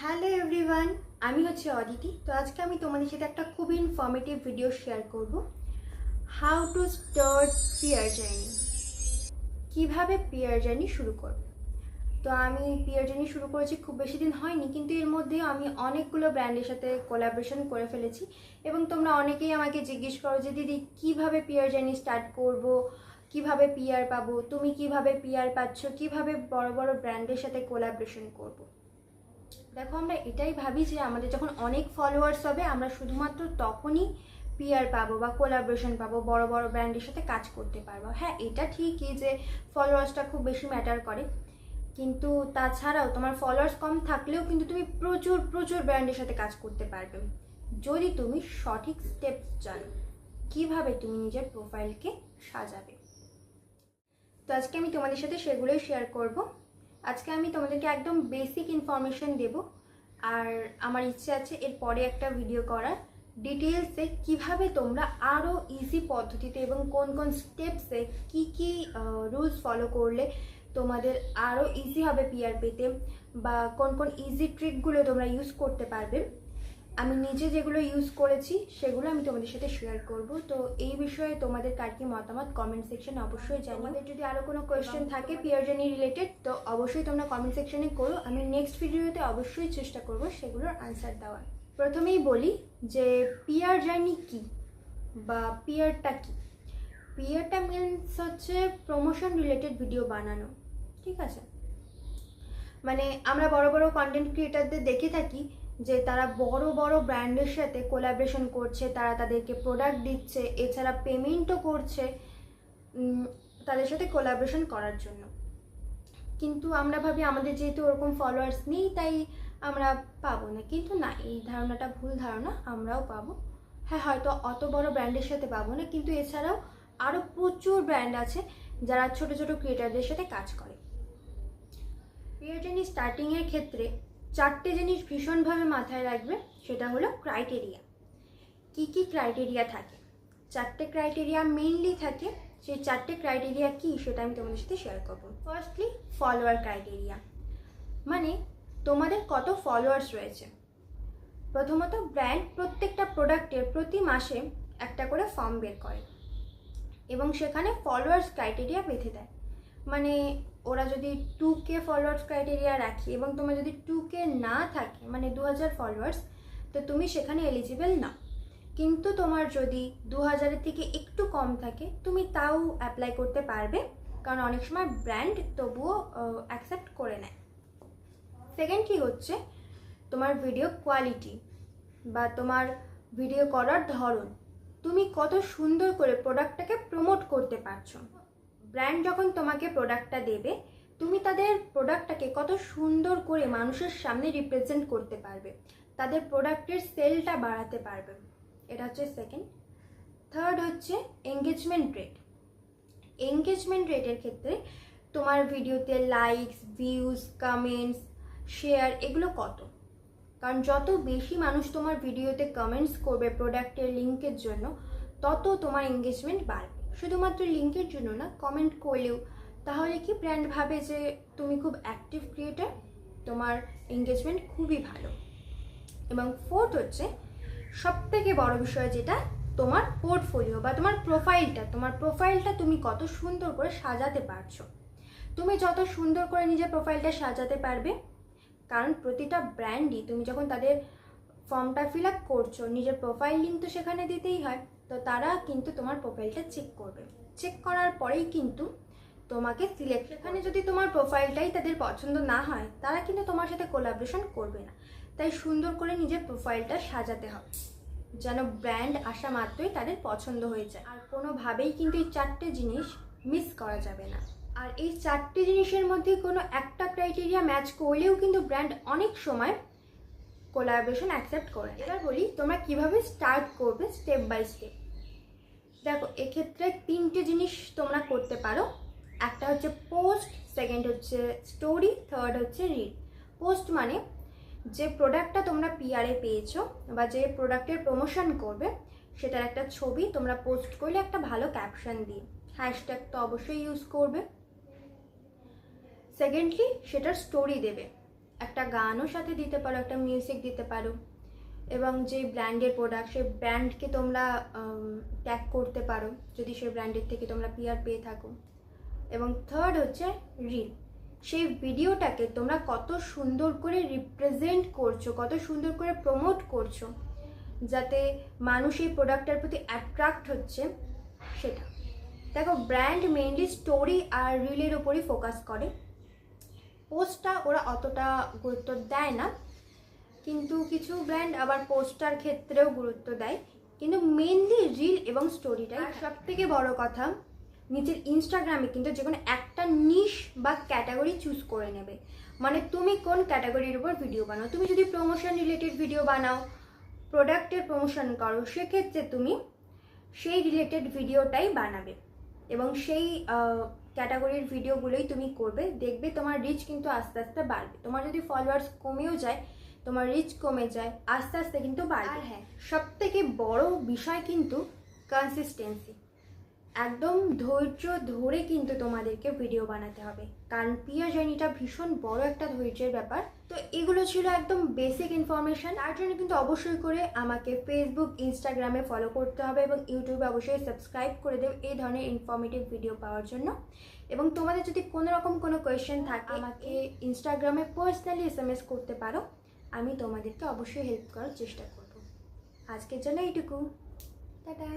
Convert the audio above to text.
Hello everyone, আমি হচ্ছে অদিতি। তো আজকে আমি তোমাদের সাথে একটা খুব ইনফরমেটিভ ভিডিও শেয়ার করব। How to start PR journey, কীভাবে পিয়ার জার্নি শুরু করবে। তো আমি পিয়ার জার্নি শুরু করেছি খুব বেশি দিন হয়নি, কিন্তু এর মধ্যেও আমি অনেকগুলো ব্র্যান্ডের সাথে কোলাবোরেশন করে ফেলেছি। এবং তোমরা অনেকেই আমাকে জিজ্ঞেস করো যে দিদি কীভাবে পিয়ার জার্নি স্টার্ট করব, কিভাবে পিয়ার পাবো, তুমি কিভাবে পিয়ার পাচ্ছ, কিভাবে বড় বড় ব্র্যান্ডের সাথে কোলাবোরেশন করব। দেখো, আমরা এটাই ভাবি যে আমাদের যখন অনেক ফলোয়ার্স হবে আমরা শুধুমাত্র তখনই পিআর পাবো বা কোলাবোরেশন পাবো, বড় বড় ব্র্যান্ডের সাথে কাজ করতে পারবো। হ্যাঁ, এটা ঠিকই যে ফলোয়ার্সটা খুব বেশি ম্যাটার করে, কিন্তু তাছাড়াও তোমার ফলোয়ার্স কম থাকলেও কিন্তু তুমি প্রচুর প্রচুর ব্র্যান্ডের সাথে কাজ করতে পারবে, যদি তুমি সঠিক স্টেপস জানো কিভাবে তুমি নিজের প্রোফাইলকে সাজাবে। তো আজকে আমি তোমাদের সাথে সেগুলোই শেয়ার করব। আজকে আমি তোমাদেরকে একদম বেসিক ইনফরমেশন দেব, আর আমার ইচ্ছে আছে এরপরে একটা ভিডিও করার ডিটেলসে কিভাবে তোমরা আরও ইজি পদ্ধতিতে এবং কোন কোন স্টেপসে কি কি রুলস ফলো করলে তোমাদের আরও ইজি হবে পিআর পেতে, বা কোন কোন ইজি ট্রিকগুলো তোমরা ইউজ করতে পারবে। আমি নিজে যেগুলো ইউজ করেছি সেগুলো আমি তোমাদের সাথে শেয়ার করব। তো এই বিষয়ে তোমাদের কার কি মতামত কমেন্ট সেকশনে অবশ্যই জানিও। তোমাদের যদি আরও কোনো কোয়েশ্চেন থাকে পিয়ার জার্নি রিলেটেড, তো অবশ্যই তোমরা কমেন্ট সেকশনে করো। আমি নেক্সট ভিডিওতে অবশ্যই চেষ্টা করব সেগুলোর আনসার দেওয়ার। প্রথমেই বলি যে পিয়ার জার্নি কী বা পিয়ারটা কী। পিয়ারটা মিনস হচ্ছে প্রমোশন রিলেটেড ভিডিও বানানো, ঠিক আছে? মানে আমরা বড় বড় কন্টেন্ট ক্রিয়েটারদের দেখে থাকি যে তারা বড় বড় ব্র্যান্ডের সাথে কোলাবোরেশন করছে, তারা তাদেরকে প্রোডাক্ট দিচ্ছে, এছাড়া পেমেন্টও করছে তাদের সাথে কোলাবোরেশন করার জন্য। কিন্তু আমরা ভাবি আমাদের যেহেতু ওরকম ফলোয়ার্স নেই তাই আমরা পাবো না, কিন্তু না, এই ধারণাটা ভুল ধারণা। আমরাও পাবো, হ্যাঁ, হয়তো অত বড় ব্র্যান্ডের সাথে পাবো না, কিন্তু এছাড়াও আরও প্রচুর ব্র্যান্ড আছে যারা ছোট ছোট ক্রিয়েটারদের সাথে কাজ করে। পিয়ার জার্নি স্টার্টিংয়ের ক্ষেত্রে চারটে জিনিস ভীষণভাবে মাথায় রাখবে, সেটা হলো ক্রাইটেরিয়া। কি কি ক্রাইটেরিয়া থাকে? চারটে ক্রাইটেরিয়া মেইনলি থাকে। সেই চারটে ক্রাইটেরিয়া কি সেটা আমি তোমাদের সাথে শেয়ার করবো। ফার্স্টলি, ফলোয়ার ক্রাইটেরিয়া, মানে তোমাদের কত ফলোয়ার্স রয়েছে। প্রথমত, ব্র্যান্ড প্রত্যেকটা প্রোডাক্টের প্রতি মাসে একটা করে ফর্ম বের করে এবং সেখানে ফলোয়ার্স ক্রাইটেরিয়া বেঁধে দেয়। মানে ওরা যদি 2K ফলোয়ার্স ক্রাইটেরিয়া রাখে এবং তোমার যদি 2K না থাকে, মানে 2000 ফলোয়ার্স, তো তুমি সেখানে এলিজিবল না। কিন্তু তোমার যদি 2000-এর থেকে একটু কম থাকে তুমি তাও অ্যাপ্লাই করতে পারবে, কারণ অনেক সময় ব্র্যান্ড তবুও অ্যাকসেপ্ট করে নেয়। সেকেন্ডলি হচ্ছে তোমার ভিডিও কোয়ালিটি বা তোমার ভিডিও করার ধরন। তুমি কত সুন্দর করে প্রোডাক্টটাকে প্রমোট করতে পারছো। ব্র্যান্ড যখন তোমাকে প্রোডাক্টটা দেবে, তুমি তাদের প্রোডাক্টটাকে কত সুন্দর করে মানুষের সামনে রিপ্রেজেন্ট করতে পারবে, তাদের প্রোডাক্টের সেলটা বাড়াতে পারবে। এটা হচ্ছে সেকেন্ড। থার্ড হচ্ছে এঙ্গেজমেন্ট রেট। এঙ্গেজমেন্ট রেটের ক্ষেত্রে তোমার ভিডিওতে লাইকস, ভিউজ, কমেন্টস, শেয়ার এগুলো কত। কারণ যত বেশি মানুষ তোমার ভিডিওতে কমেন্টস করবে প্রোডাক্টের লিঙ্কের জন্য, তত তোমার এঙ্গেজমেন্ট বাড়বে। শুধুমাত্র লিঙ্কের জন্য না, কমেন্ট করলেও। তাহলে কি ব্র্যান্ড ভাবে যে তুমি খুব অ্যাক্টিভ ক্রিয়েটার, তোমার এঙ্গেজমেন্ট খুবই ভালো। এবং ফোর্থ হচ্ছে সবথেকে বড় বিষয়, যেটা তোমার পোর্টফোলিও বা তোমার প্রোফাইলটা তুমি কত সুন্দর করে সাজাতে পারছো। তুমি যত সুন্দর করে নিজের প্রোফাইলটা সাজাতে পারবে, কারণ প্রতিটা ব্র্যান্ডই তুমি যখন তাদের ফর্মটা ফিল আপ করছো, নিজের প্রোফাইল লিঙ্ক তো সেখানে দিতেই হয়, তো তারা কিন্তু তোমার প্রোফাইলটা চেক করবে। চেক করার পরেই কিন্তু তোমাকে সিলেক্ট। সেখানে যদি তোমার প্রোফাইলটাই তাদের পছন্দ না হয়, তারা কিন্তু তোমার সাথে কোলাবোরেশন করবে না। তাই সুন্দর করে নিজের প্রোফাইলটা সাজাতে হবে যেন ব্র্যান্ড আসা মাত্রই তাদের পছন্দ হয়ে যায়। আর কোনোভাবেই কিন্তু এই চারটে জিনিস মিস করা যাবে না। আর এই চারটে জিনিসের মধ্যে কোনো একটা ক্রাইটেরিয়া ম্যাচ করলেও কিন্তু ব্র্যান্ড অনেক সময় কোলাবোরেশন অ্যাকসেপ্ট করে। এবার বলি তোমরা কিভাবে স্টার্ট করবে স্টেপ বাই স্টেপ। দেখো, এক্ষেত্রে তিনটে জিনিস তোমরা করতে পারো। একটা হচ্ছে পোস্ট, সেকেন্ড হচ্ছে স্টোরি, থার্ড হচ্ছে রিল। পোস্ট মানে যে প্রোডাক্টটা তোমরা পিআরে পেয়েছো বা যে প্রোডাক্টের প্রমোশন করবে, সেটার একটা ছবি তোমরা পোস্ট করলে একটা ভালো ক্যাপশন দিয়ে, হ্যাশট্যাগ তো অবশ্যই ইউজ করবে। সেকেন্ডলি সেটার স্টোরি দেবে, একটা গানও সাথে দিতে পারো, একটা মিউজিক দিতে পারো, এবং যে ব্র্যান্ডের প্রোডাক্ট সেই ব্র্যান্ডকে তোমরা ট্যাগ করতে পারো যদি সেই ব্র্যান্ডের থেকে তোমরা পিআর পেয়ে থাকো। এবং থার্ড হচ্ছে রিল। সেই ভিডিওটাকে তোমরা কত সুন্দর করে রিপ্রেজেন্ট করছো, কত সুন্দর করে প্রমোট করছো, যাতে মানুষ এই প্রোডাক্টটার প্রতি অ্যাট্রাক্ট হচ্ছে সেটা। দেখো, ব্র্যান্ড মেইনলি স্টোরি আর রিলের ওপরই ফোকাস করে, পোস্টটা ওরা অতটা গুরুত্ব দেয় না, কিন্তু কিছু ব্র্যান্ড আবার পোস্টার ক্ষেত্রেও গুরুত্ব দেয়, কিন্তু মেইনলি রিল এবং স্টোরিটাই। আর সব থেকে বড় কথা, নিজের ইনস্টাগ্রামে কিন্তু যে কোনো একটা নিশ বা ক্যাটাগরি চুজ করে নেবে। মানে তুমি কোন ক্যাটাগরির উপর ভিডিও বানাও, তুমি যদি প্রমোশন রিলেটেড ভিডিও বানাও, প্রোডাক্টের প্রমোশন করো, সেক্ষেত্রে তুমি সেই রিলেটেড ভিডিওটাই বানাবে এবং সেই ক্যাটাগরির ভিডিওগুলোই তুমি করবে। দেখবে তোমার রিচ কিন্তু আস্তে আস্তে বাড়বে। তোমার যদি ফলোয়ার্স কমেও যায়, তোমার রিচ কমে যায়, আস্তে আস্তে কিন্তু বাড়বে। আর হ্যাঁ, সব থেকে বড় বিষয় কিন্তু কনসিস্টেন্সি। একদম ধৈর্য ধরে কিন্তু তোমাদেরকে ভিডিও বানাতে হবে, কারণ পিআর জার্নিটা ভীষণ বড় একটা ধৈর্যের ব্যাপার। তো এগুলো ছিল একদম বেসিক ইনফরমেশান। তার জন্য কিন্তু অবশ্যই করে আমাকে ফেসবুক, ইনস্টাগ্রামে ফলো করতে হবে এবং ইউটিউবে অবশ্যই সাবস্ক্রাইব করে দেবে এই ধরনের ইনফরমেটিভ ভিডিও পাওয়ার জন্য। এবং তোমাদের যদি কোনো রকম কোনো কোয়েশ্চেন থাকে, আমাকে ইনস্টাগ্রামে পার্সোনালি SMS করতে পারো, আমি তোমাদেরকে অবশ্যই হেল্প করার চেষ্টা করব। আজকের জন্য এইটুকু, টাটা।